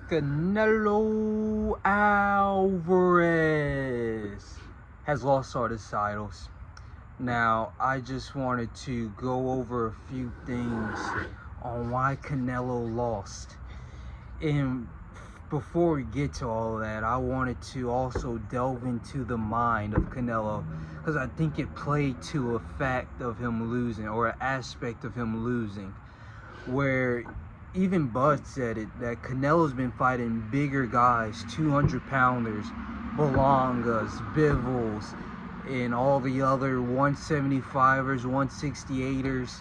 Canelo Alverez has lost all his titles. Now, I just wanted to go over a few things on why Canelo lost. And before we get to all of that, I wanted to also delve into the mind of Canelo, because I think it played to a fact of him losing, or an aspect of him losing, where even Bud said it, that Canelo's been fighting bigger guys, 200-pounders, Belangas, Bivels, and all the other 175ers, 168ers,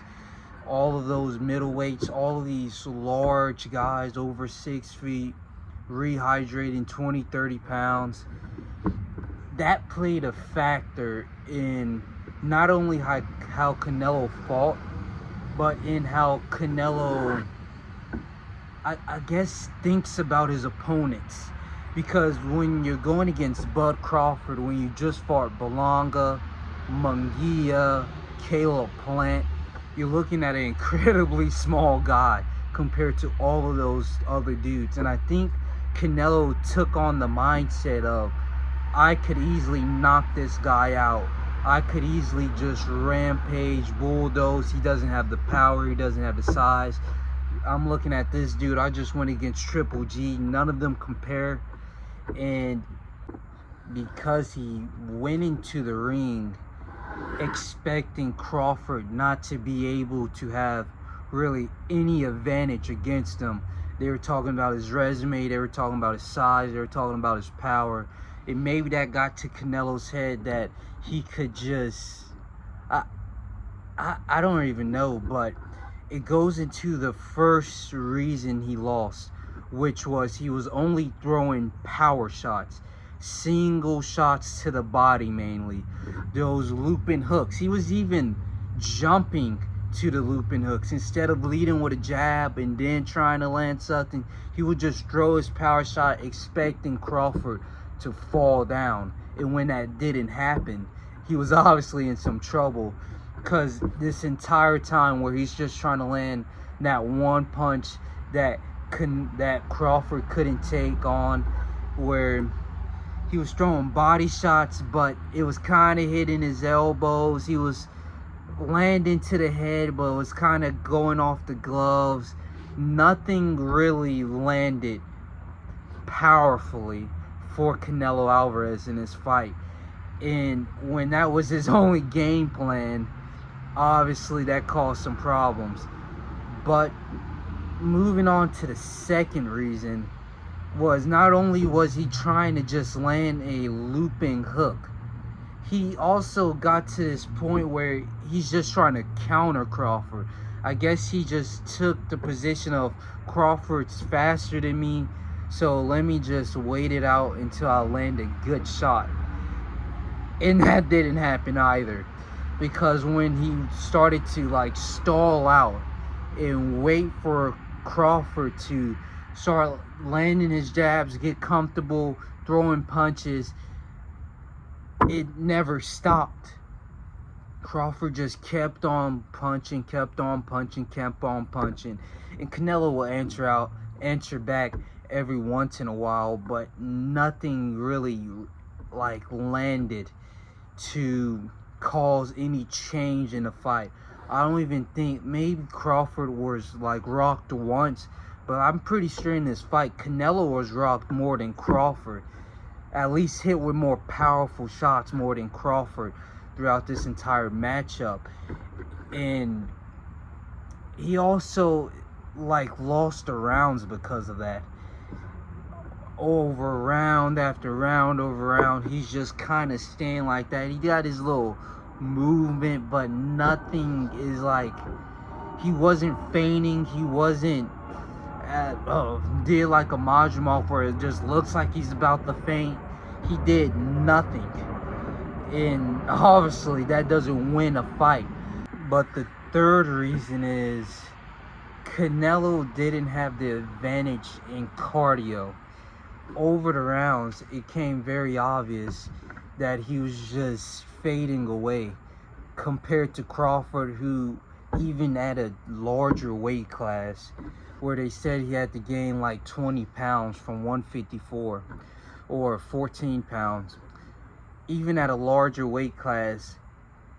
all of those middleweights, all of these large guys over 6 feet, rehydrating 20, 30 pounds. That played a factor in not only how Canelo fought, but in how Canelo, I guess, thinks about his opponents. Because when you're going against Bud Crawford, when you just fought Belonga, Munguia, Caleb Plant, you're looking at an incredibly small guy compared to all of those other dudes. And I think Canelo took on the mindset of, I could easily knock this guy out. I could easily just rampage, bulldoze. He doesn't have the power. He doesn't have the size. I'm looking at this dude. I just went against Triple G. None of them compare. And because he went into the ring expecting Crawford not to be able to have really any advantage against him, they were talking about his resume, they were talking about his size, they were talking about his power. And maybe that got to Canelo's head that he could just, I don't even know, but it goes into the first reason he lost, which was he was only throwing power shots, single shots to the body mainly, those looping hooks. He was even jumping to the looping hooks. Instead of leading with a jab and then trying to land something, he would just throw his power shot expecting Crawford to fall down. And when that didn't happen, he was obviously in some trouble, because this entire time where he's just trying to land that one punch that Crawford couldn't take on, where he was throwing body shots, but it was kind of hitting his elbows. He was landing to the head, but it was kind of going off the gloves. Nothing really landed powerfully for Canelo Alvarez in this fight. And when that was his only game plan, obviously that caused some problems. But moving on to the second reason, was not only was he trying to just land a looping hook, he also got to this point where he's just trying to counter Crawford. I guess he just took the position of, Crawford's faster than me, so let me just wait it out until I land a good shot. And that didn't happen either, because when he started to like stall out and wait for Crawford to start landing his jabs, get comfortable throwing punches, it never stopped. Crawford just kept on punching, kept on punching, kept on punching. And Canelo will answer back every once in a while, but nothing really like landed to cause any change in the fight. I don't even think, maybe Crawford was like rocked once, but I'm pretty sure in this fight Canelo was rocked more than Crawford. At least hit with more powerful shots more than Crawford throughout this entire matchup. And he also like lost the rounds because of that. Over round after round over round, he's just kind of staying like that. He got his little movement, but nothing is like, he wasn't feigning, he wasn't did like a Majumov where it just looks like he's about to faint. He did nothing, and obviously that doesn't win a fight. But the third reason is Canelo didn't have the advantage in cardio. Over the rounds, it came very obvious that he was just fading away compared to Crawford, who even at a larger weight class where they said he had to gain like 20 pounds from 154 or 14 pounds. Even at a larger weight class,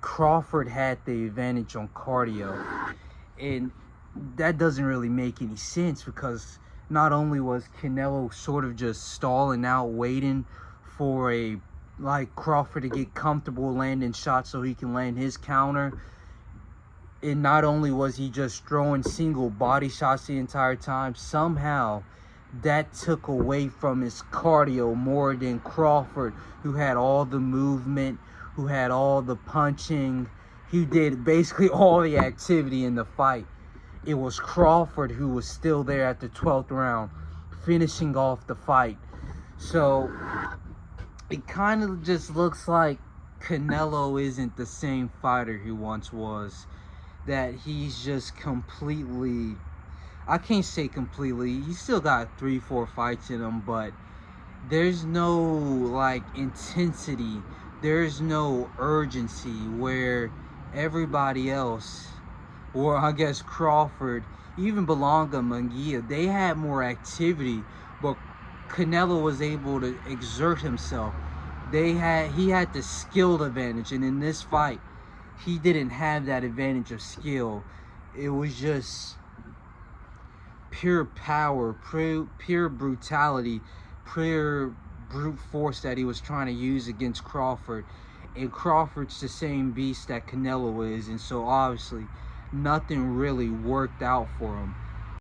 Crawford had the advantage on cardio. And that doesn't really make any sense, because not only was Canelo sort of just stalling out, waiting for Crawford to get comfortable landing shots so he can land his counter, and not only was he just throwing single body shots the entire time, somehow that took away from his cardio more than Crawford, who had all the movement, who had all the punching. He did basically all the activity in the fight. It was Crawford who was still there at the 12th round, finishing off the fight. So it kind of just looks like Canelo isn't the same fighter he once was. That he's just completely, I can't say completely, he's still got 3-4 fights in him, but there's no like intensity, there's no urgency where everybody else, or I guess Crawford, even Belonga, Munguia, they had more activity, but Canelo was able to exert himself. He had the skill advantage, and in this fight, he didn't have that advantage of skill. It was just pure power, pure brutality, pure brute force that he was trying to use against Crawford. And Crawford's the same beast that Canelo is, and so obviously nothing really worked out for him.